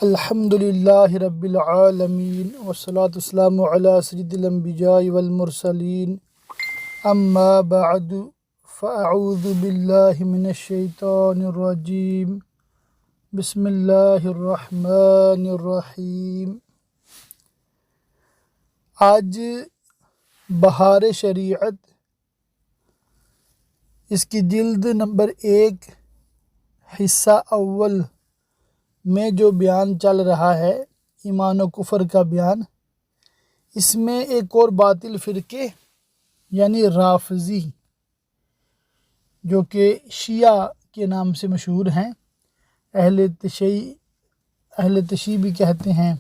الحمد للہ رب العالمین والصلاة والسلام علی سید الانبیاء والمرسلین اما بعد فاعوذ باللہ من الشیطان الرجیم بسم اللہ الرحمن الرحیم۔ آج بہار شریعت اس کی جلد نمبر 1 حصہ اول میں جو بیان چل رہا ہے ایمان و کفر کا بیان، اس میں ایک اور باطل فرقے یعنی رافضی جو کہ شیعہ کے نام سے مشہور ہیں، اہل تشیع بھی کہتے ہیں،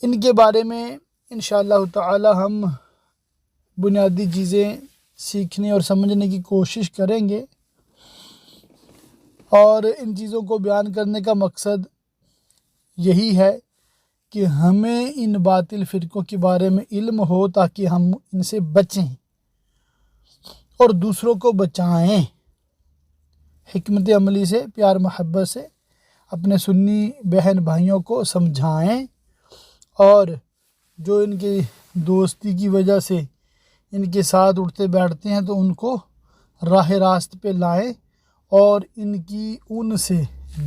ان کے بارے میں انشاءاللہ تعالی ہم بنیادی چیزیں سیکھنے اور سمجھنے کی کوشش کریں گے، اور ان چیزوں کو بیان کرنے کا مقصد یہی ہے کہ ہمیں ان باطل فرقوں کے بارے میں علم ہو تاکہ ہم ان سے بچیں اور دوسروں کو بچائیں، حکمت عملی سے، پیار محبت سے اپنے سنی بہن بھائیوں کو سمجھائیں، اور جو ان کی دوستی کی وجہ سے ان کے ساتھ اٹھتے بیٹھتے ہیں تو ان کو راہ راست پہ لائیں اور ان کی اون سے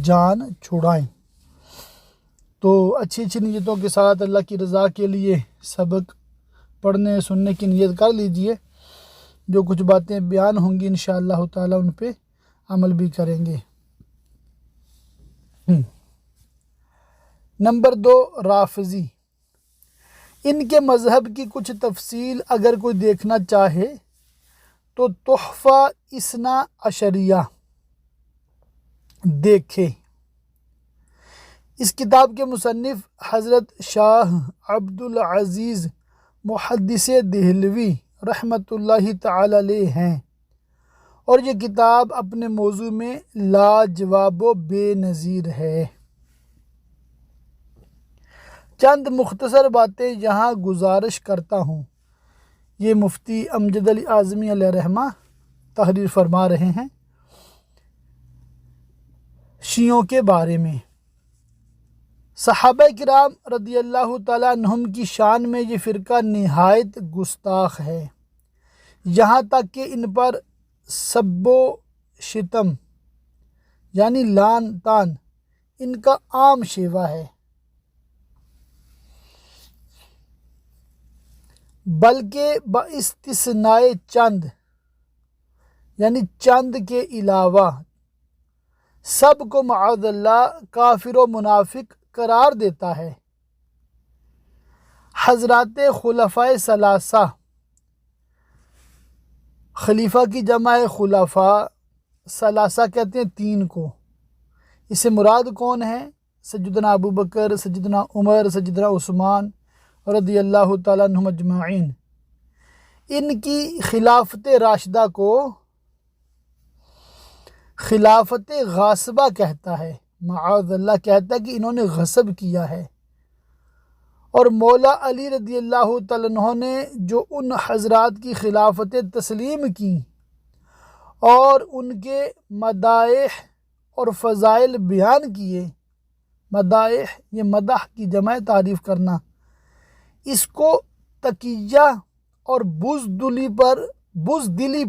جان چھڑائیں۔ تو اچھی نیتوں کے ساتھ اللہ کی رضا کے لیے سبق پڑھنے سننے کی نیت کر لیجئے۔ جو کچھ باتیں بیان ہوں گی انشاءاللہ تعالی ان پہ عمل بھی کریں گے۔ نمبر 2، رافضی۔ ان کے مذہب کی کچھ تفصیل اگر کوئی دیکھنا چاہے تو تحفہ اثنا عشریہ دیکھے۔ اس کتاب کے مصنف حضرت شاہ عبدالعزیز محدث دہلوی رحمۃ اللہ تعالی علیہ ہیں، اور یہ کتاب اپنے موضوع میں لاجواب و بے نظیر ہے۔ چند مختصر باتیں یہاں گزارش کرتا ہوں۔ یہ مفتی امجد علی اعظمی علیہ رحمہ تحریر فرما رہے ہیں شیعوں کے بارے میں۔ صحابہ کرام رضی اللہ تعالیٰ عنہم کی شان میں یہ فرقہ نہایت گستاخ ہے، یہاں تک کہ ان پر سب و شتم یعنی لعن طعن ان کا عام شیوہ ہے، بلکہ باستثناء چند یعنی چند کے علاوہ سب کو معاذ اللہ کافر و منافق قرار دیتا ہے۔ حضرات خلفائے ثلاثہ، خلیفہ کی جمع خلفاء، ثلاثہ کہتے ہیں 3 کو، اس سے مراد کون ہیں؟ سیدنا ابو بکر، سیدنا عمر، سیدنا عثمان رضی اللہ تعالیٰ عنہم اجمعین۔ ان کی خلافت راشدہ کو خلافت غاصبہ کہتا ہے، معاذ اللہ کہتا ہے کہ انہوں نے غصب کیا ہے، اور مولا علی رضی اللہ تعالیٰ عنہ نے جو ان حضرات کی خلافت تسلیم کی اور ان کے مدائح اور فضائل بیان کیے، مدائح یہ مدح کی جمع تعریف کرنا، اس کو تقیہ اور بزدلی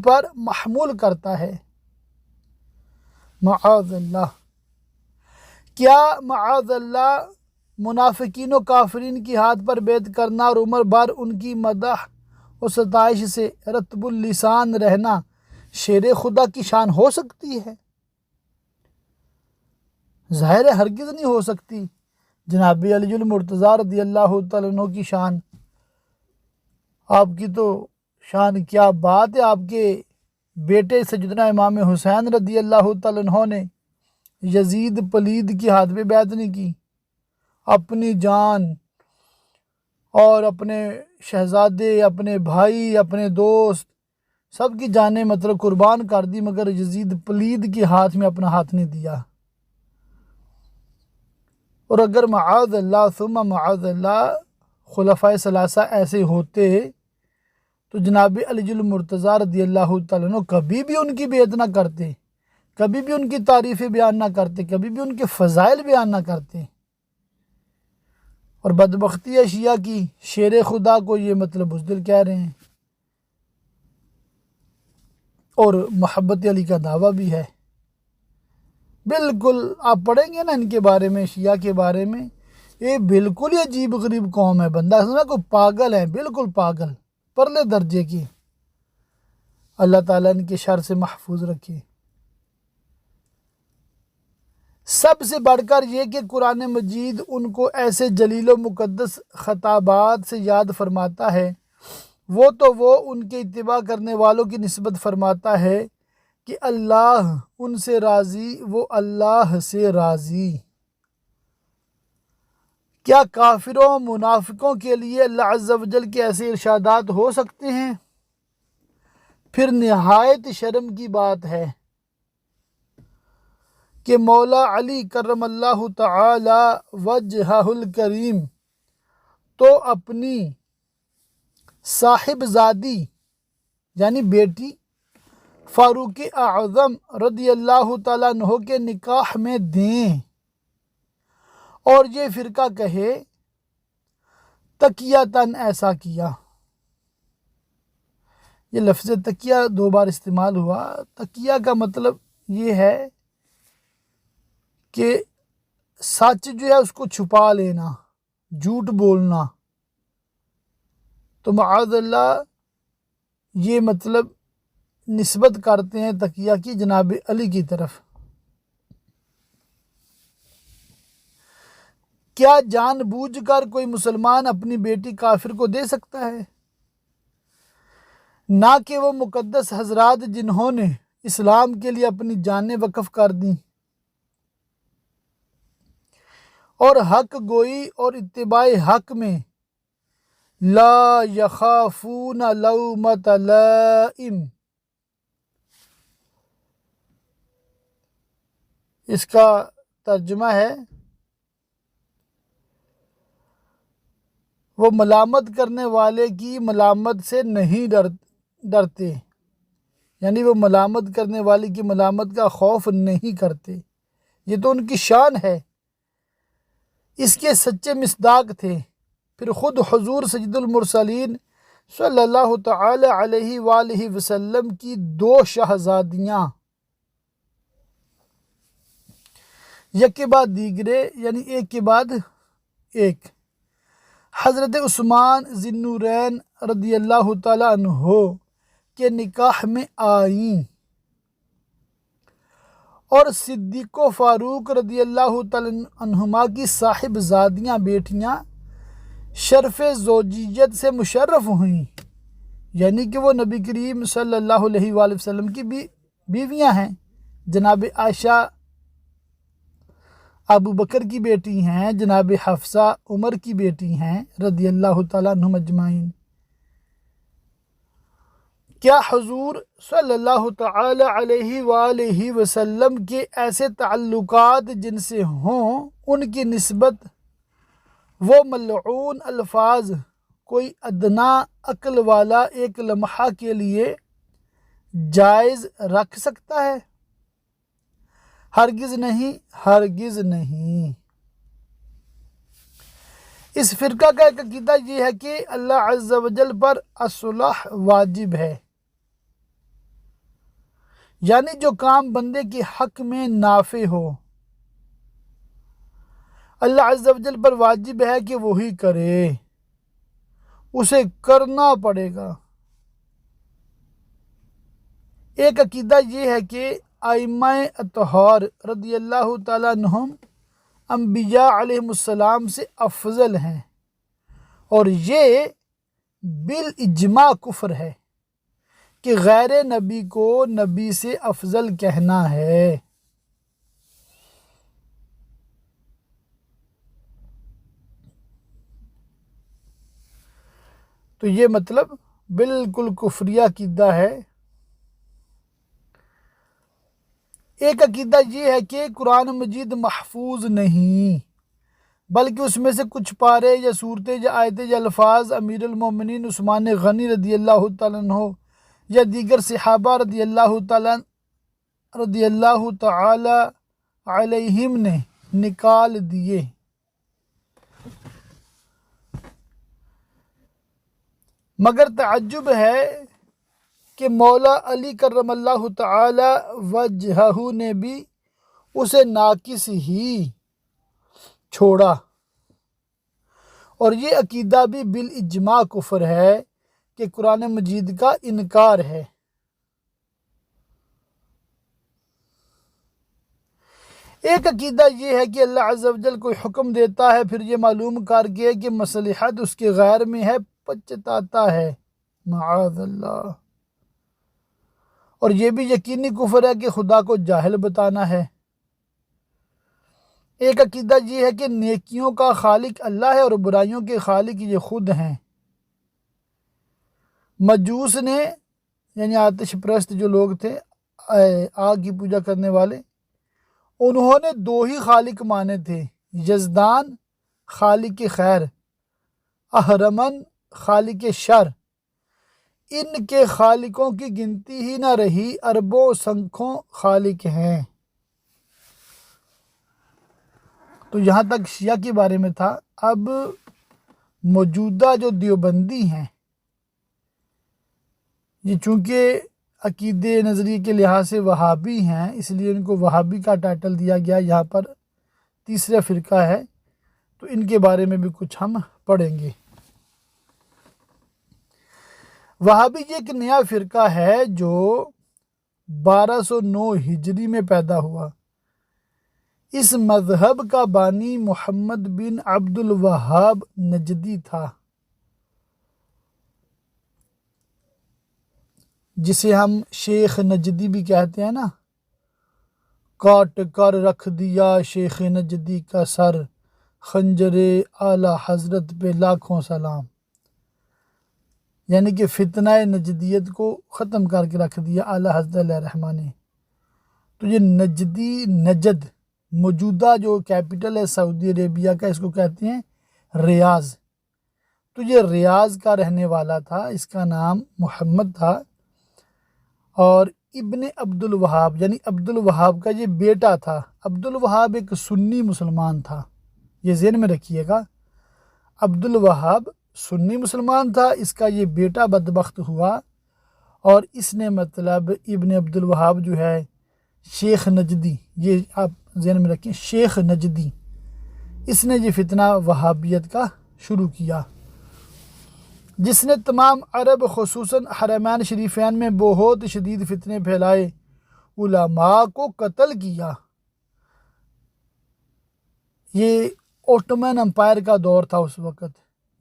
پر محمول کرتا ہے، معاذ اللہ۔ کیا معاذ اللہ منافقین و کافرین کی ہاتھ پر بیعت کرنا اور عمر بھر ان کی مدح و ستائش سے رطب اللسان رہنا شیر خدا کی شان ہو سکتی ہے؟ ظاہر ہے ہرگز نہیں ہو سکتی۔ جناب علی المرتضیٰ رضی اللہ تعالیٰ عنہ کی شان، آپ کی تو شان کیا بات ہے، آپ کے بیٹے سیدنا امام حسین رضی اللہ تعالیٰ عنہ نے یزید پلید کی ہاتھ پہ بیعت نہیں کی، اپنی جان اور اپنے شہزادے، اپنے بھائی، اپنے دوست سب کی جانیں مطلب قربان کر دی، مگر یزید پلید کے ہاتھ میں اپنا ہاتھ نہیں دیا۔ اور اگر معاذ اللہ ثم معاذ اللہ خلفائے ثلاثہ ایسے ہوتے تو جناب علی المرتضیٰ رضی اللہ تعالیٰ عنہ کبھی بھی ان کی بیعت نہ کرتے، کبھی بھی ان کی تعریفیں بیان نہ کرتے، کبھی بھی ان کے فضائل بیان نہ کرتے۔ اور بدبختی ہے شیعہ کی، شیر خدا کو یہ مطلب بزدل کہہ رہے ہیں، اور محبت علی کا دعویٰ بھی ہے۔ بالکل آپ پڑھیں گے نا ان کے بارے میں، شیعہ کے بارے میں، یہ بالکل ہی عجیب غریب قوم ہے، بندہ سنا کو پاگل ہے، بالکل پاگل پرلے درجے کی۔ اللہ تعالیٰ ان کے شر سے محفوظ رکھے۔ سب سے بڑھ کر یہ کہ قرآن مجید ان کو ایسے جلیل و مقدس خطابات سے یاد فرماتا ہے، وہ ان کے اتباع کرنے والوں کی نسبت فرماتا ہے کہ اللہ ان سے راضی، وہ اللہ سے راضی۔ کیا کافروں منافقوں کے لیے اللہ عز و جل کے ایسے ارشادات ہو سکتے ہیں؟ پھر نہایت شرم کی بات ہے کہ مولا علی کرم اللہ تعالی وجہہ الکریم تو اپنی صاحب زادی یعنی بیٹی فاروق اعظم رضی اللہ تعالیٰ عنہ کے نکاح میں دیں، اور یہ فرقہ کہے تقیۃً ایسا کیا۔ یہ لفظ تقیہ 2 بار استعمال ہوا۔ تقیہ کا مطلب یہ ہے کہ سچ جو ہے اس کو چھپا لینا، جھوٹ بولنا۔ تو معاذ اللہ یہ مطلب نسبت کرتے ہیں تقیہ کی جناب علی کی طرف۔ کیا جان بوجھ کر کوئی مسلمان اپنی بیٹی کافر کو دے سکتا ہے؟ نہ کہ وہ مقدس حضرات جنہوں نے اسلام کے لیے اپنی جانیں وقف کر دیں اور حق گوئی اور اتباع حق میں لا یخافون لومۃ لائم، اس کا ترجمہ ہے وہ ملامت کرنے والے کی ملامت سے نہیں ڈرتے، یعنی وہ ملامت کرنے والے کی ملامت کا خوف نہیں کرتے۔ یہ تو ان کی شان ہے، اس کے سچے مصداق تھے۔ پھر خود حضور سید المرسلین صلی اللہ تعالی علیہ وآلہ وسلم کی 2 شہزادیاں یک کے بعد دیگرے یعنی ایک کے بعد ایک حضرت عثمان ذی النورین رضی اللہ تعالیٰ عنہ کے نکاح میں آئیں، اور صدیق و فاروق رضی اللہ تعالیٰ عنہما کی صاحب زادیاں بیٹیاں شرف زوجیت سے مشرف ہوئیں، یعنی کہ وہ نبی کریم صلی اللہ علیہ وآلہ وسلم کی بیویاں ہیں۔ جناب عائشہ ابو بکر کی بیٹی ہیں، جناب حفصہ عمر کی بیٹی ہیں رضی اللہ تعالیٰ عنہم اجمعین۔ کیا حضور صلی اللہ تعالی علیہ وآلہ وسلم کے ایسے تعلقات جن سے ہوں ان کی نسبت وہ ملعون الفاظ کوئی ادنا عقل والا ایک لمحہ کے لیے جائز رکھ سکتا ہے؟ ہرگز نہیں، ہرگز نہیں۔ اس فرقہ کا ایک عقیدہ یہ ہے کہ اللہ عز و جل پر الصلح واجب ہے، یعنی جو کام بندے کے حق میں نافع ہو اللہ عز و جل پر واجب ہے کہ وہی کرے، اسے کرنا پڑے گا۔ ایک عقیدہ یہ ہے کہ ائمہ اطہار رضی اللہ تعالیٰ عنہم انبیاء علیہ السلام سے افضل ہیں، اور یہ بالاجماع کفر ہے کہ غیر نبی کو نبی سے افضل کہنا ہے۔ تو یہ مطلب بالکل کفریہ عقیدہ ہے۔ ایک عقیدہ یہ ہے کہ قرآن مجید محفوظ نہیں، بلکہ اس میں سے کچھ پارے یا صورتیں یا آیتیں یا الفاظ امیر المومنین عثمان غنی رضی اللہ تعالیٰ عنہ یا دیگر صحابہ رضی اللہ تعالیٰ رضی اللہ تعالی علیہم نے نکال دیے۔ مگر تعجب ہے کہ مولا علی کرم اللہ تعالی وجہہ نے بھی اسے ناقص ہی چھوڑا، اور یہ عقیدہ بھی بالاجماع کفر ہے کہ قرآن مجید کا انکار ہے۔ ایک عقیدہ یہ ہے کہ اللہ عز و جل کوئی حکم دیتا ہے، پھر یہ معلوم کر کے کہ مصلحت اس کے غیر میں ہے پچتاتا ہے، معاذ اللہ۔ اور یہ بھی یقینی کفر ہے کہ خدا کو جاہل بتانا ہے۔ ایک عقیدہ یہ ہے کہ نیکیوں کا خالق اللہ ہے اور برائیوں کے خالق یہ خود ہیں۔ مجوس نے یعنی آتش پرست جو لوگ تھے، آگ کی پوجا کرنے والے، انہوں نے دو ہی خالق مانے تھے، یزدان خالق خیر، اہرمن خالق شر۔ ان کے خالقوں کی گنتی ہی نہ رہی، اربوں سنکھوں خالق ہیں۔ تو یہاں تک شیعہ کے بارے میں تھا۔ اب موجودہ جو دیوبندی ہیں، یہ چونکہ عقیدے نظریے کے لحاظ سے وہابی ہیں، اس لیے ان کو وہابی کا ٹائٹل دیا گیا۔ یہاں پر تیسرا فرقہ ہے، تو ان کے بارے میں بھی کچھ ہم پڑھیں گے۔ وہابی یہ ایک نیا فرقہ ہے جو 1209 ہجری میں پیدا ہوا۔ اس مذہب کا بانی محمد بن عبد الوہاب نجدی تھا، جسے ہم شیخ نجدی بھی کہتے ہیں نا۔ کاٹ کر رکھ دیا شیخ نجدی کا سر، خنجر اعلی حضرت پہ لاکھوں سلام۔ یعنی کہ فتنہ نجدیت کو ختم کر کے رکھ دیا اعلی حضرت علیہ رحمہ نے۔ تو یہ نجدی، نجد موجودہ جو کیپٹل ہے سعودی عربیہ کا، اس کو کہتے ہیں ریاض۔ تو یہ ریاض کا رہنے والا تھا، اس کا نام محمد تھا، اور ابن عبد الوہاب یعنی عبد الوہاب کا یہ بیٹا تھا۔ عبد الوہاب ایک سنی مسلمان تھا، یہ ذہن میں رکھیے گا۔ عبد الوہاب سنی مسلمان تھا، اس کا یہ بیٹا بدبخت ہوا، اور اس نے مطلب ابن عبد الوہاب جو ہے شیخ نجدی، یہ آپ ذہن میں رکھیں، شیخ نجدی، اس نے یہ فتنہ وہابیت کا شروع کیا، جس نے تمام عرب خصوصاً حرمین شریفین میں بہت شدید فتنے پھیلائے، علماء کو قتل کیا۔ یہ اوٹومن امپائر کا دور تھا اس وقت،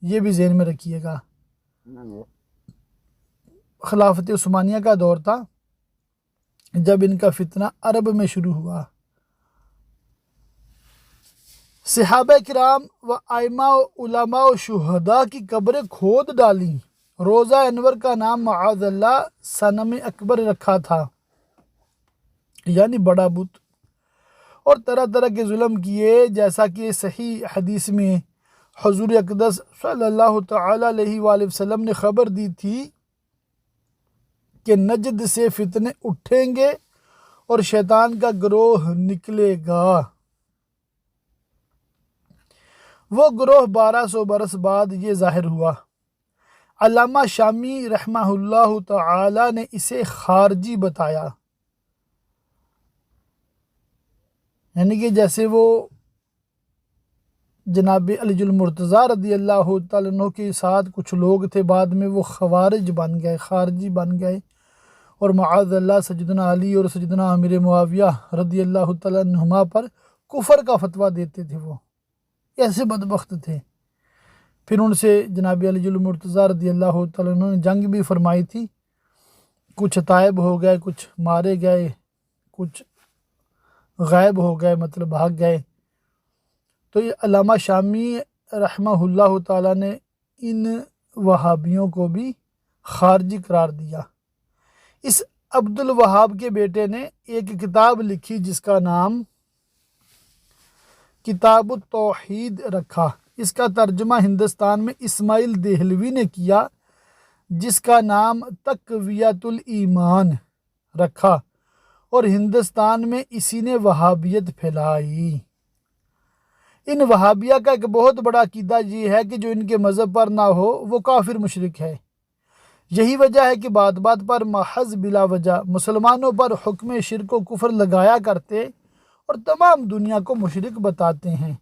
یہ بھی ذہن میں رکھیے گا۔ خلافت عثمانیہ کا دور تھا جب ان کا فتنہ عرب میں شروع ہوا۔ صحابہ کرام و ائمہ و علماء و شہداء کی قبریں کھود ڈالیں۔ روزہ انور کا نام معاذ اللہ صنم اکبر رکھا تھا، یعنی بڑا بت، اور طرح طرح کے ظلم کیے، جیسا کہ صحیح حدیث میں حضور اقدس صلی اللہ تعالی علیہ وآلہ وسلم نے خبر دی تھی کہ نجد سے فتنے اٹھیں گے اور شیطان کا گروہ نکلے گا۔ وہ گروہ 1200 برس بعد یہ ظاہر ہوا۔ علامہ شامی رحمہ اللہ تعالی نے اسے خارجی بتایا، یعنی کہ جیسے وہ جناب علی المرتضیٰ رضی اللہ تعالیٰ عنہ کے ساتھ کچھ لوگ تھے، بعد میں وہ خوارج بن گئے، خارجی بن گئے، اور معاذ اللہ سیدنا علی اور سیدنا امیر معاویہ رضی اللہ تعالیٰ عنہما پر کفر کا فتویٰ دیتے تھے۔ وہ ایسے بدبخت تھے۔ پھر ان سے جناب علی المرتضیٰ رضی اللہ تعالیٰ عنہ نے جنگ بھی فرمائی تھی، کچھ طائب ہو گئے، کچھ مارے گئے، کچھ غائب ہو گئے، مطلب بھاگ گئے۔ تو یہ علامہ شامی رحمہ اللہ تعالیٰ نے ان وہابیوں کو بھی خارجی قرار دیا۔ اس عبد الوہاب کے بیٹے نے ایک کتاب لکھی جس کا نام کتاب التوحید رکھا۔ اس کا ترجمہ ہندوستان میں اسماعیل دہلوی نے کیا، جس کا نام تقویت الایمان رکھا، اور ہندوستان میں اسی نے وہابیت پھیلائی۔ ان وہابیہ کا ایک بہت بڑا عقیدہ یہ ہے کہ جو ان کے مذہب پر نہ ہو وہ کافر مشرک ہے۔ یہی وجہ ہے کہ بات بات پر محض بلا وجہ مسلمانوں پر حکم شرک و کفر لگایا کرتے اور تمام دنیا کو مشرک بتاتے ہیں۔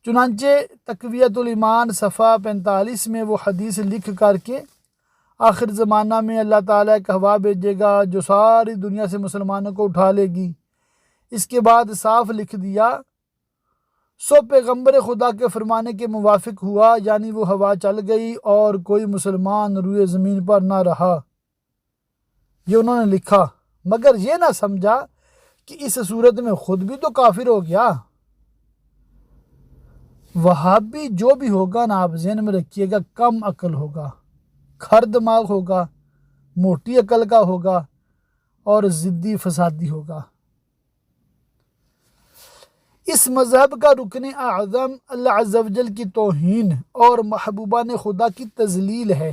چنانچہ تقویۃ الایمان صفحہ 45 میں وہ حدیث لکھ کر کے آخر زمانہ میں اللہ تعالیٰ ایک ہوا بھیجے گا جو ساری دنیا سے مسلمانوں کو اٹھا لے گی۔ اس کے بعد صاف لکھ دیا، سو پیغمبر خدا کے فرمانے کے موافق ہوا، یعنی وہ ہوا چل گئی اور کوئی مسلمان روئے زمین پر نہ رہا۔ یہ انہوں نے لکھا، مگر یہ نہ سمجھا کہ اس صورت میں خود بھی تو کافر ہو گیا۔ وہابی جو بھی ہوگا نا، آپ ذہن میں رکھیے گا، کم عقل ہوگا، کھر دماغ ہوگا، موٹی عقل کا ہوگا اور ضدی فسادی ہوگا۔ اس مذہب کا رکن اعظم اللہ عز و جل کی توہین اور محبوبان خدا کی تذلیل ہے۔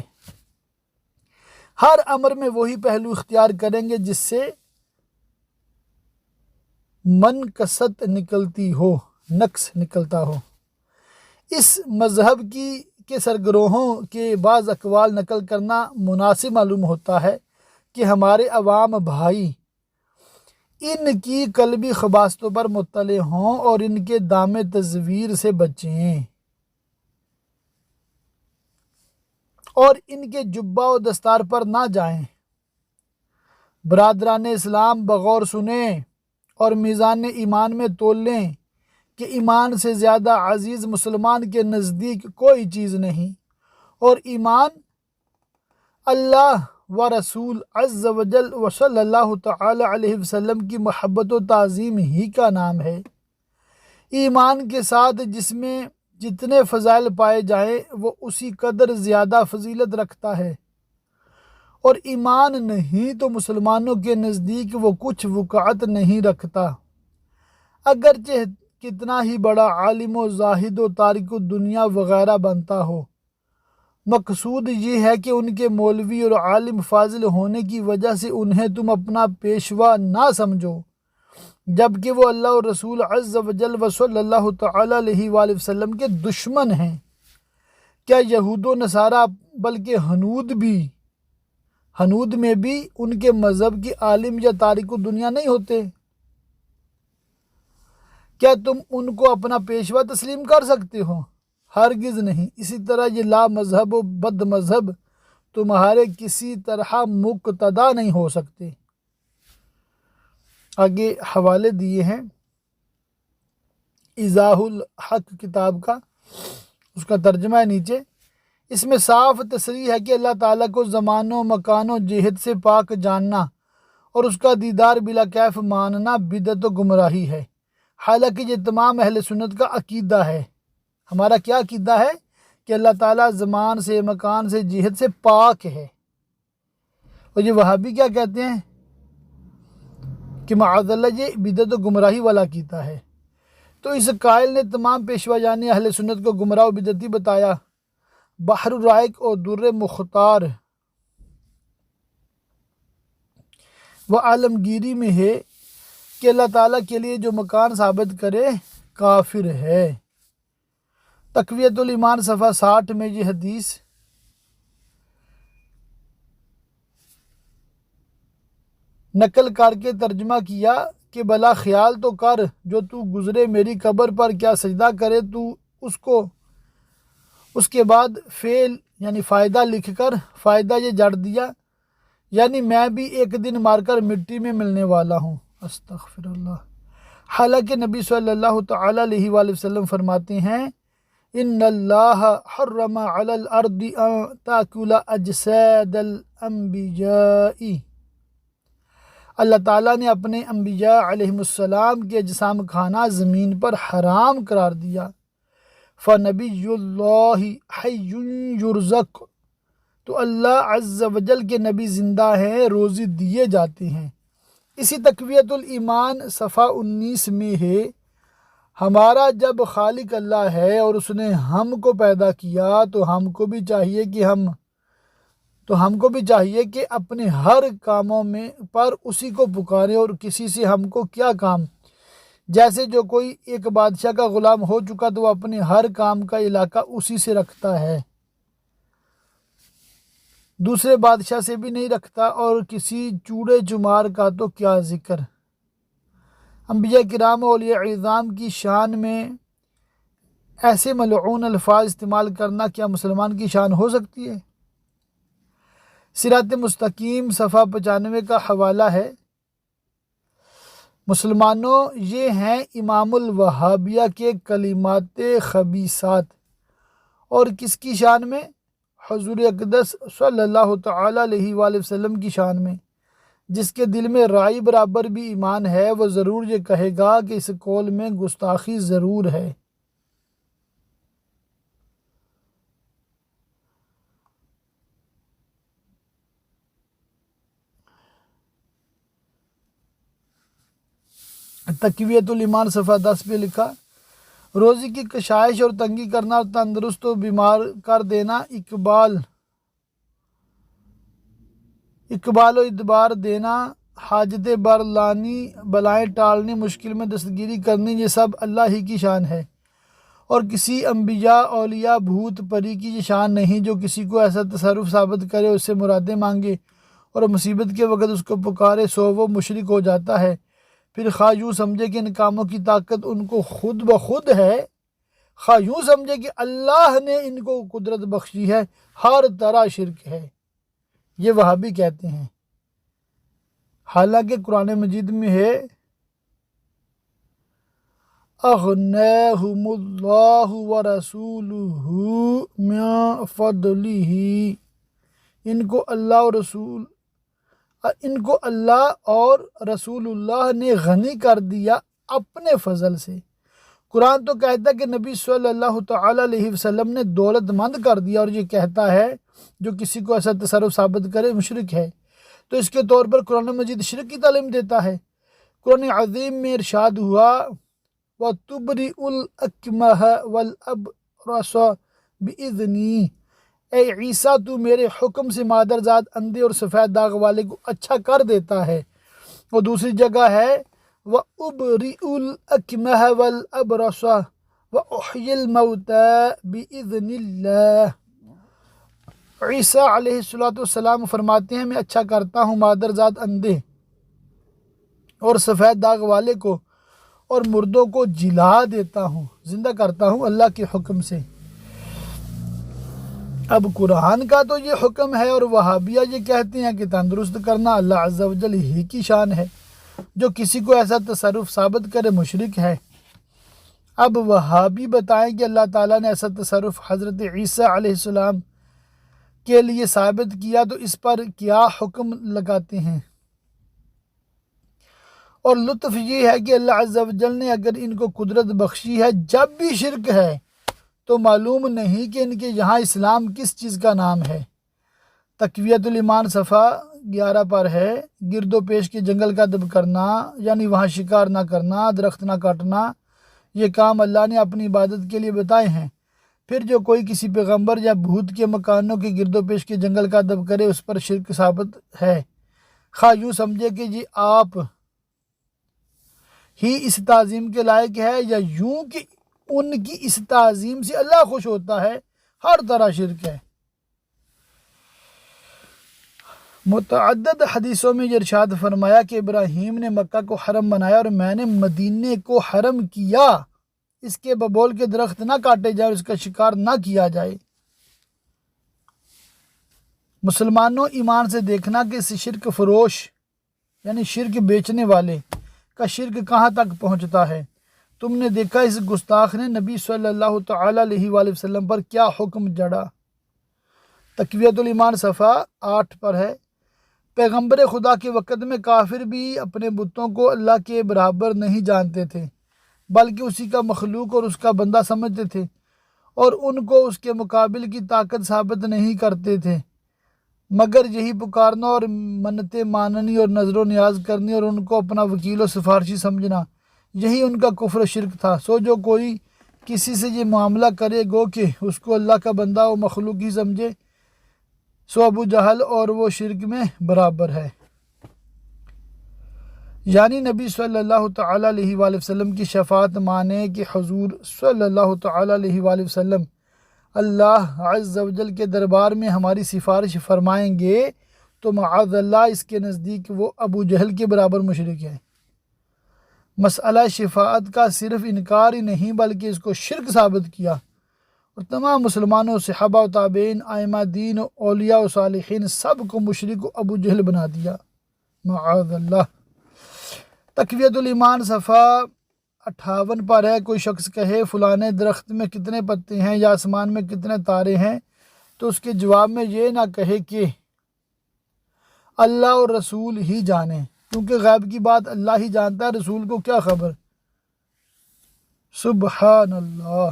ہر امر میں وہی پہلو اختیار کریں گے جس سے منکست نکلتی ہو، نقص نکلتا ہو۔ اس مذہب کے سرگروہوں کے بعض اقوال نقل کرنا مناسب معلوم ہوتا ہے کہ ہمارے عوام بھائی ان کی قلبی خباثتوں پر مطلع ہوں اور ان کے دام تزویر سے بچیں اور ان کے جبہ و دستار پر نہ جائیں۔ برادران اسلام بغور سنیں اور میزان ایمان میں تول لیں کہ ایمان سے زیادہ عزیز مسلمان کے نزدیک کوئی چیز نہیں، اور ایمان اللہ و رسول عز و جل و صلی اللہ تعالی علیہ وسلم کی محبت و تعظیم ہی کا نام ہے۔ ایمان کے ساتھ جس میں جتنے فضائل پائے جائیں وہ اسی قدر زیادہ فضیلت رکھتا ہے، اور ایمان نہیں تو مسلمانوں کے نزدیک وہ کچھ وقعت نہیں رکھتا، اگرچہ کتنا ہی بڑا عالم و زاہد و تارک الدنیا وغیرہ بنتا ہو۔ مقصود یہ ہے کہ ان کے مولوی اور عالم فاضل ہونے کی وجہ سے انہیں تم اپنا پیشوا نہ سمجھو، جبکہ وہ اللہ اور رسول عز و جل و صلی اللہ تعالی علیہ وآلہ وسلم کے دشمن ہیں۔ کیا یہود و نصارہ بلکہ ہنود میں بھی ان کے مذہب کی عالم یا تارک الدنیا نہیں ہوتے؟ کیا تم ان کو اپنا پیشوا تسلیم کر سکتے ہو؟ ہرگز نہیں۔ اسی طرح یہ لا مذہب و بد مذہب تمہارے کسی طرح مقتدا نہیں ہو سکتے۔ آگے حوالے دیے ہیں ایضاح الحق کتاب کا، اس کا ترجمہ ہے نیچے۔ اس میں صاف تصریح ہے کہ اللہ تعالیٰ کو زمان و مکان و جہت سے پاک جاننا اور اس کا دیدار بلا کیف ماننا بدعت و گمراہی ہے، حالانکہ یہ تمام اہل سنت کا عقیدہ ہے۔ ہمارا کیا عقیدہ ہے؟ کہ اللہ تعالیٰ زمان سے، مکان سے، جہت سے پاک ہے۔ اور یہ وہابی کیا کہتے ہیں کہ معاذ اللہ یہ بدعت و گمراہی والا عقیدہ ہے۔ تو اس قائل نے تمام پیشوا یعنی اہل سنت کو گمراہ و بدعتی بتایا۔ بحر الرائق اور در مختار وہ عالمگیری میں ہے کہ اللہ تعالیٰ کے لیے جو مکان ثابت کرے کافر ہے۔ تقویۃ الایمان صفحہ 60 میں یہ حدیث نقل کر کے ترجمہ کیا کہ بھلا خیال تو کر جو تو گزرے میری قبر پر کیا سجدہ کرے تو اس کے بعد فعل یعنی فائدہ لکھ کر فائدہ یہ جڑ دیا، یعنی میں بھی ایک دن مار کر مٹی میں ملنے والا ہوں۔ استغفر اللہ۔ حالانکہ نبی صلی اللہ تعالی علیہ وآلہ وسلم فرماتے ہیں ان اللہ حرم علی الارض ان تاکل اجساد الانبیاء، اللہ تعالیٰ نے اپنے انبیاء علیہ السلام کے اجسام کھانا زمین پر حرام قرار دیا۔ فنبی اللہ حی یرزق، تو اللہ عز و جل کے نبی زندہ ہیں، روزی دیے جاتے ہیں۔ اسی تقویۃ الایمان صفحہ 19 میں ہے ہمارا جب خالق اللہ ہے اور اس نے ہم کو پیدا کیا تو ہم کو بھی چاہیے کہ ہم تو ہم کو بھی چاہیے کہ اپنے ہر کاموں میں پر اسی کو پکاریں، اور کسی سے ہم کو کیا کام، جیسے جو کوئی ایک بادشاہ کا غلام ہو چکا تو وہ اپنے ہر کام کا علاقہ اسی سے رکھتا ہے، دوسرے بادشاہ سے بھی نہیں رکھتا، اور کسی چوڑے چمار کا تو کیا ذکر۔ انبیاء کرام و اولیاء اعظام کی شان میں ایسے ملعون الفاظ استعمال کرنا کیا مسلمان کی شان ہو سکتی ہے؟ صراط مستقیم صفحہ 95 کا حوالہ ہے۔ مسلمانوں، یہ ہیں امام الوہابیہ کے کلمات خبیثات، اور کس کی شان میں؟ حضور اقدس صلی اللہ تعالیٰ علیہ وآلہ وسلم کی شان میں۔ جس کے دل میں رائی برابر بھی ایمان ہے وہ ضرور یہ کہے گا کہ اس قول میں گستاخی ضرور ہے۔ تقویت الایمان صفحہ 10 پہ لکھا، روزی کی کشائش اور تنگی کرنا اور تندرست و بیمار کر دینا، اقبال و ادبار دینا، حاجتیں بر لانی، بلائیں ٹالنی، مشکل میں دستگیری کرنی، یہ سب اللہ ہی کی شان ہے، اور کسی انبیاء اولیاء بھوت پری کی یہ شان نہیں جو کسی کو ایسا تصرف ثابت کرے، اس سے مرادیں مانگے اور مصیبت کے وقت اس کو پکارے، سو وہ مشرک ہو جاتا ہے۔ پھر خواہ یوں سمجھے کہ ان کاموں کی طاقت ان کو خود بخود ہے، خواہ یوں سمجھے کہ اللہ نے ان کو قدرت بخشی ہے، ہر طرح شرک ہے، یہ وہابی کہتے ہیں۔ حالانکہ قرآن مجید میں ہے اغناہم اللہ ورسولہ من فضلہ، ان کو اللہ اور رسول اللہ نے غنی کر دیا اپنے فضل سے۔ قرآن تو کہتا ہے کہ نبی صلی اللہ تعالیٰ علیہ وسلم نے دولت مند کر دیا، اور یہ کہتا ہے جو کسی کو ایسا تصرف ثابت کرے مشرک ہے، تو اس کے طور پر قرآن مجید شرک کی تعلیم دیتا ہے۔ قرآن عظیم میں ارشاد ہوا وَتُبْرِئُ الْأَكْمَحَ وَالْأَبْرَصَ بِإِذْنِي، اے عیسیٰ تو میرے حکم سے مادرزاد اندھے اور سفید داغ والے کو اچھا کر دیتا ہے۔ اور دوسری جگہ ہے وَأُبْرِئُ الْأَكْمَحَ وَالْأَبْرَصَ وَأُحْيِي الْمَوْتَى بِإِذْنِ اللَّهِ، عیسیٰ علیہ السلام فرماتے ہیں میں اچھا کرتا ہوں مادرزاد اندھے اور سفید داغ والے کو، اور مردوں کو جلا دیتا ہوں، زندہ کرتا ہوں اللہ کے حکم سے۔ اب قرآن کا تو یہ حکم ہے، اور وہابیہ یہ کہتے ہیں کہ تندرست کرنا اللہ عز و جل ہی کی شان ہے، جو کسی کو ایسا تصرف ثابت کرے مشرک ہے۔ اب وہابی بتائیں کہ اللہ تعالیٰ نے ایسا تصرف حضرت عیسیٰ علیہ السلام کے لیے ثابت کیا تو اس پر کیا حکم لگاتے ہیں؟ اور لطف یہ ہے کہ اللہ عز و جل نے اگر ان کو قدرت بخشی ہے، جب بھی شرک ہے تو معلوم نہیں کہ ان کے یہاں اسلام کس چیز کا نام ہے۔ تقویت الایمان صفحہ 11 پر ہے، گرد و پیش کے جنگل کا ادب کرنا، یعنی وہاں شکار نہ کرنا، درخت نہ کاٹنا، یہ کام اللہ نے اپنی عبادت کے لیے بتائے ہیں۔ پھر جو کوئی کسی پیغمبر یا بھوت کے مکانوں کے گرد و پیش کے جنگل کا ادب کرے اس پر شرک ثابت ہے، خواہ یوں سمجھے کہ جی آپ ہی اس تعظیم کے لائق ہے، یا یوں کہ ان کی اس تعظیم سے اللہ خوش ہوتا ہے، ہر طرح شرک ہے۔ متعدد حدیثوں میں یہ ارشاد فرمایا کہ ابراہیم نے مکہ کو حرم بنایا اور میں نے مدینے کو حرم کیا، اس کے ببول کے درخت نہ کاٹے جائے، اس کا شکار نہ کیا جائے۔ مسلمانوں، ایمان سے دیکھنا کہ اس شرک فروش یعنی شرک بیچنے والے کا شرک کہاں تک پہنچتا ہے۔ تم نے دیکھا اس گستاخ نے نبی صلی اللہ تعالیٰ علیہ وآلہ وسلم پر کیا حکم جڑا۔ تقویت الایمان صفحہ 8 پر ہے، پیغمبر خدا کے وقت میں کافر بھی اپنے بتوں کو اللہ کے برابر نہیں جانتے تھے، بلکہ اسی کا مخلوق اور اس کا بندہ سمجھتے تھے، اور ان کو اس کے مقابل کی طاقت ثابت نہیں کرتے تھے مگر یہی پکارنا اور منتیں ماننی اور نظر و نیاز کرنی اور ان کو اپنا وکیل و سفارشی سمجھنا، یہی ان کا کفر و شرک تھا۔ سو جو کوئی کسی سے یہ معاملہ کرے گو کہ اس کو اللہ کا بندہ و مخلوق ہی سمجھے، سو ابو جہل اور وہ شرک میں برابر ہے۔ یعنی نبی صلی اللہ تعالیٰ علیہ وآلہ وسلم کی شفاعت مانے کہ حضور صلی اللہ تعالیٰ علیہ وآلہ وسلم اللہ عز و جل کے دربار میں ہماری سفارش فرمائیں گے تو معاذ اللہ اس کے نزدیک وہ ابو جہل کے برابر مشرک ہے۔ مسئلہ شفاعت کا صرف انکار ہی نہیں بلکہ اس کو شرک ثابت کیا، اور تمام مسلمانوں، صحابہ و تابعین، ائمہ دین، اولیاء و صالحین سب کو مشرک و ابو جہل بنا دیا، معاذ اللہ۔ تقویۃ الایمان صفحہ 58 پر ہے، کوئی شخص کہے فلانے درخت میں کتنے پتے ہیں یا آسمان میں کتنے تارے ہیں، تو اس کے جواب میں یہ نہ کہے کہ اللہ اور رسول ہی جانے، کیونکہ غیب کی بات اللہ ہی جانتا ہے، رسول کو کیا خبر۔ سبحان اللہ،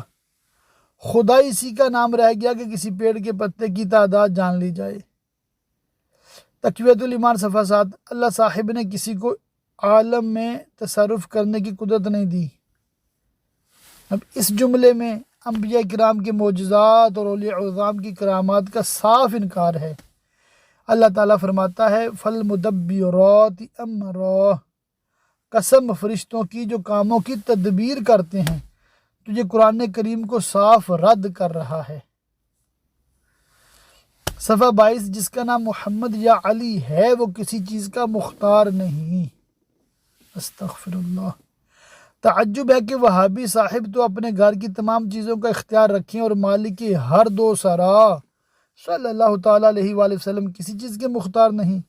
خدا اسی کا نام رہ گیا کہ کسی پیڑ کے پتے کی تعداد جان لی جائے۔ تقویۃ الایمان صفحہ 7، اللہ صاحب نے کسی کو عالم میں تصرف کرنے کی قدرت نہیں دی۔ اب اس جملے میں انبیاء کرام کے معجزات اور اولیاء عظام کی کرامات کا صاف انکار ہے۔ اللہ تعالیٰ فرماتا ہے فَالْمُدَبِّرَاتِ أَمْرًا، قسم فرشتوں کی جو کاموں کی تدبیر کرتے ہیں، تو یہ قرآن کریم کو صاف رد کر رہا ہے۔ صفحہ 22، جس کا نام محمد یا علی ہے وہ کسی چیز کا مختار نہیں۔ استغفر اللہ۔ تعجب ہے کہ وہابی صاحب تو اپنے گھر کی تمام چیزوں کا اختیار رکھیں اور مالک ہر دو سرا صلی اللہ تعالیٰ علیہ وآلہ وسلم کسی چیز کے مختار نہیں۔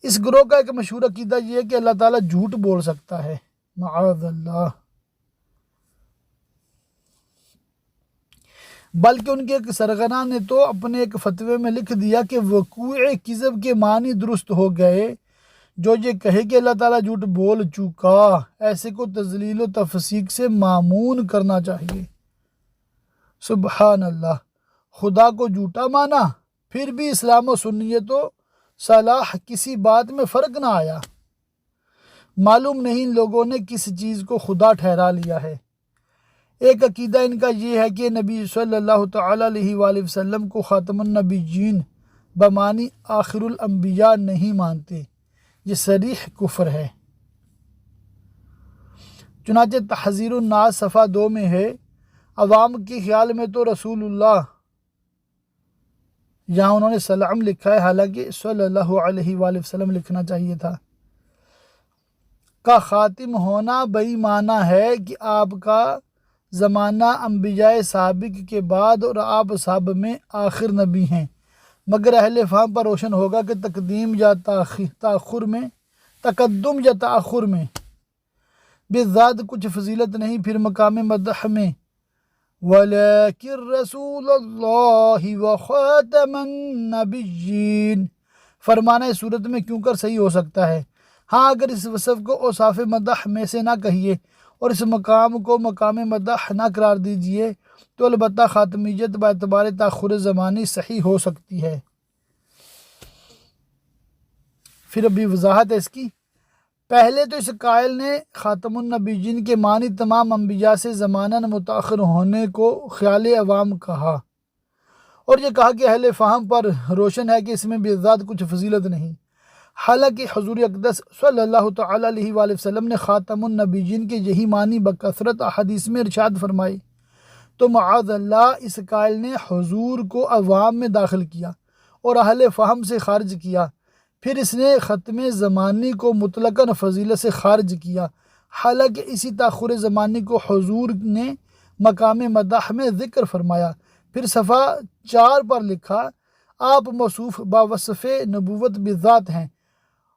اس گروہ کا ایک مشہور عقیدہ یہ ہے کہ اللہ تعالیٰ جھوٹ بول سکتا ہے، معاذ اللہ۔ بلکہ ان کے ایک سرغنہ نے تو اپنے ایک فتوے میں لکھ دیا کہ وقوع کذب کے معنی درست ہو گئے، جو یہ کہے کہ اللہ تعالیٰ جھوٹ بول چکا، ایسے کو تذلیل و تفسیق سے مامون کرنا چاہیے۔ سبحان اللہ، خدا کو جھوٹا مانا، پھر بھی اسلام و سنیت و صلاح کسی بات میں فرق نہ آیا۔ معلوم نہیں ان لوگوں نے کس چیز کو خدا ٹھہرا لیا ہے۔ ایک عقیدہ ان کا یہ ہے کہ نبی صلی اللہ تعالیٰ علیہ وآلہ وسلم کو خاتم النبیین بمانی آخر الانبیاء نہیں مانتے، یہ صریح کفر ہے۔ چنانچہ تحذیر الناس صفحہ 2 میں ہے، عوام کے خیال میں تو رسول اللہ، یہاں انہوں نے سلام لکھا ہے حالانکہ صلی اللہ علیہ وآلہ وسلم لکھنا چاہیے تھا، کا خاتم ہونا بئی معنی ہے کہ آپ کا زمانہ انبیاء سابق کے بعد اور آپ سب میں آخر نبی ہیں، مگر اہل فہم پر روشن ہوگا کہ تقدیم یا تاخر میں، تقدم یا تاخر میں بالذات کچھ فضیلت نہیں، پھر مقام مدح میں وَلَكِنْ رَسُولَ اللَّهِ وَخَاتَمَ النَّبِيِّينَ فرمانا اس صورت میں کیوں کر صحیح ہو سکتا ہے۔ ہاں اگر اس وصف کو اوصاف مدح میں سے نہ کہیے اور اس مقام کو مقام مدح نہ قرار دیجئے تو البتہ خاتمیت باعتبار تاخر زمانی صحیح ہو سکتی ہے۔ پھر ابھی وضاحت ہے اس کی۔ پہلے تو اس قائل نے خاتم النبیین کے معنی تمام انبیاء سے زماناً متاخر ہونے کو خیال عوام کہا، اور یہ کہا کہ اہل فہم پر روشن ہے کہ اس میں بالذات کچھ فضیلت نہیں، حالانکہ حضور اقدس صلی اللہ تعالیٰ علیہ وآلہ وسلم نے خاتم النبیین کے یہی معنی بکثرت احادیث میں ارشاد فرمائے، تو معاذ اللہ اس قائل نے حضور کو عوام میں داخل کیا اور اہل فہم سے خارج کیا، پھر اس نے ختم زمانی کو مطلقاً فضیلت سے خارج کیا، حالانکہ اسی تاخر زمانی کو حضور نے مقام مدح میں ذکر فرمایا۔ پھر صفحہ 4 پر لکھا، آپ موصوف باوصف نبوت بذات ہیں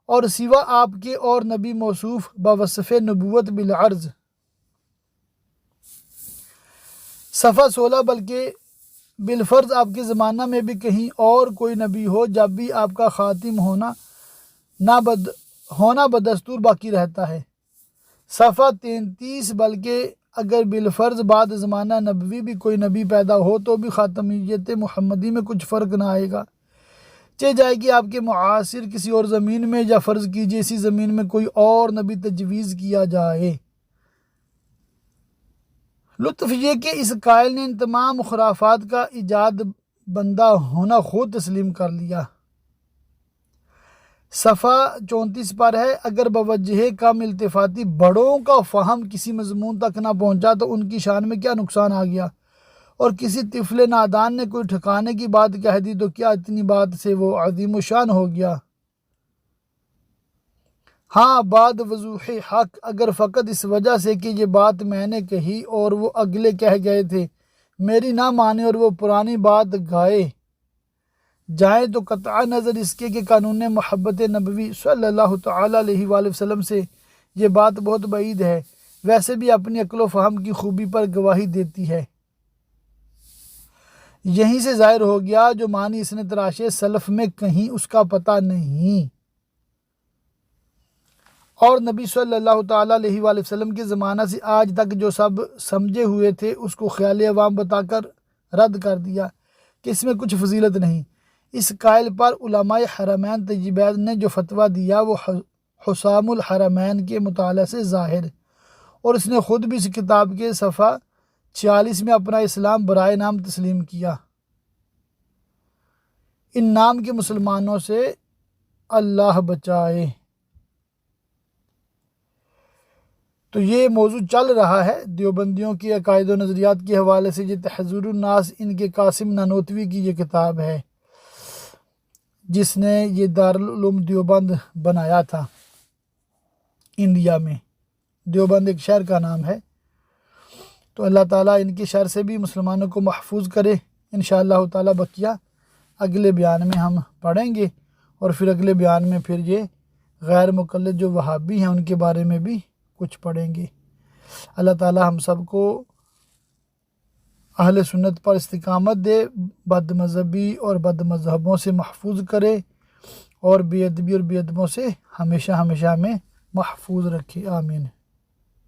اور سوا آپ کے اور نبی موصوف باوصف نبوت بالعرض۔ صفحہ 16، بلکہ بالفرض آپ کے زمانہ میں بھی کہیں اور کوئی نبی ہو، جب بھی آپ کا خاتم ہونا بدستور باقی رہتا ہے۔ صفحہ 33، بلکہ اگر بالفرض بعد زمانہ نبوی بھی کوئی نبی پیدا ہو تو بھی خاتمیت محمدی میں کچھ فرق نہ آئے گا، چاہے جائے کہ آپ کے معاصر کسی اور زمین میں، یا فرض کیجئے اسی زمین میں کوئی اور نبی تجویز کیا جائے۔ لطف یہ کہ اس قائل نے ان تمام خرافات کا ایجاد بندہ ہونا خود تسلیم کر لیا۔ صفحہ 34 پر ہے، اگر بوجہ کم التفاتی بڑوں کا فہم کسی مضمون تک نہ پہنچا تو ان کی شان میں کیا نقصان آ گیا، اور کسی طفل نادان نے کوئی ٹھکانے کی بات کہہ دی تو کیا اتنی بات سے وہ عظیم و شان ہو گیا۔ ہاں، بعد وضوح حق، اگر فقط اس وجہ سے کہ یہ بات میں نے کہی اور وہ اگلے کہہ گئے تھے میری نہ مانے اور وہ پرانی بات گائے جائیں تو قطع نظر اس کے کہ قانون محبت نبوی صلی اللہ تعالی علیہ وآلہ وسلم سے یہ بات بہت بعید ہے، ویسے بھی اپنی عقل و فہم کی خوبی پر گواہی دیتی ہے۔ یہیں سے ظاہر ہو گیا جو معنی اس نے تراشے سلف میں کہیں اس کا پتہ نہیں، اور نبی صلی اللہ تعالیٰ علیہ وآلہ وسلم کے زمانہ سے آج تک جو سب سمجھے ہوئے تھے اس کو خیال عوام بتا کر رد کر دیا کہ اس میں کچھ فضیلت نہیں۔ اس قائل پر علماء حرمین طیبین نے جو فتویٰ دیا وہ حسام الحرمین کے مطالعہ سے ظاہر، اور اس نے خود بھی اس کتاب کے صفحہ 46 میں اپنا اسلام برائے نام تسلیم کیا۔ ان نام کے مسلمانوں سے اللہ بچائے۔ تو یہ موضوع چل رہا ہے دیوبندیوں کے عقائد و نظریات کے حوالے سے۔ یہ تحذیر الناس ان کے قاسم نانوتوی کی یہ کتاب ہے جس نے یہ دارالعلوم دیوبند بنایا تھا انڈیا میں۔ دیوبند ایک شہر کا نام ہے۔ تو اللہ تعالیٰ ان کے شر سے بھی مسلمانوں کو محفوظ کرے۔ انشاءاللہ تعالیٰ بقیہ اگلے بیان میں ہم پڑھیں گے، اور پھر اگلے بیان میں پھر یہ غیر مقلد جو وہابی ہیں ان کے بارے میں بھی کچھ پڑھیں گے۔ اللہ تعالیٰ ہم سب کو اہل سنت پر استقامت دے، بد مذہبی اور بد مذہبوں سے محفوظ کرے، اور بے ادبی اور بے ادبوں سے ہمیشہ ہمیشہ ہمیں محفوظ رکھے۔ آمین۔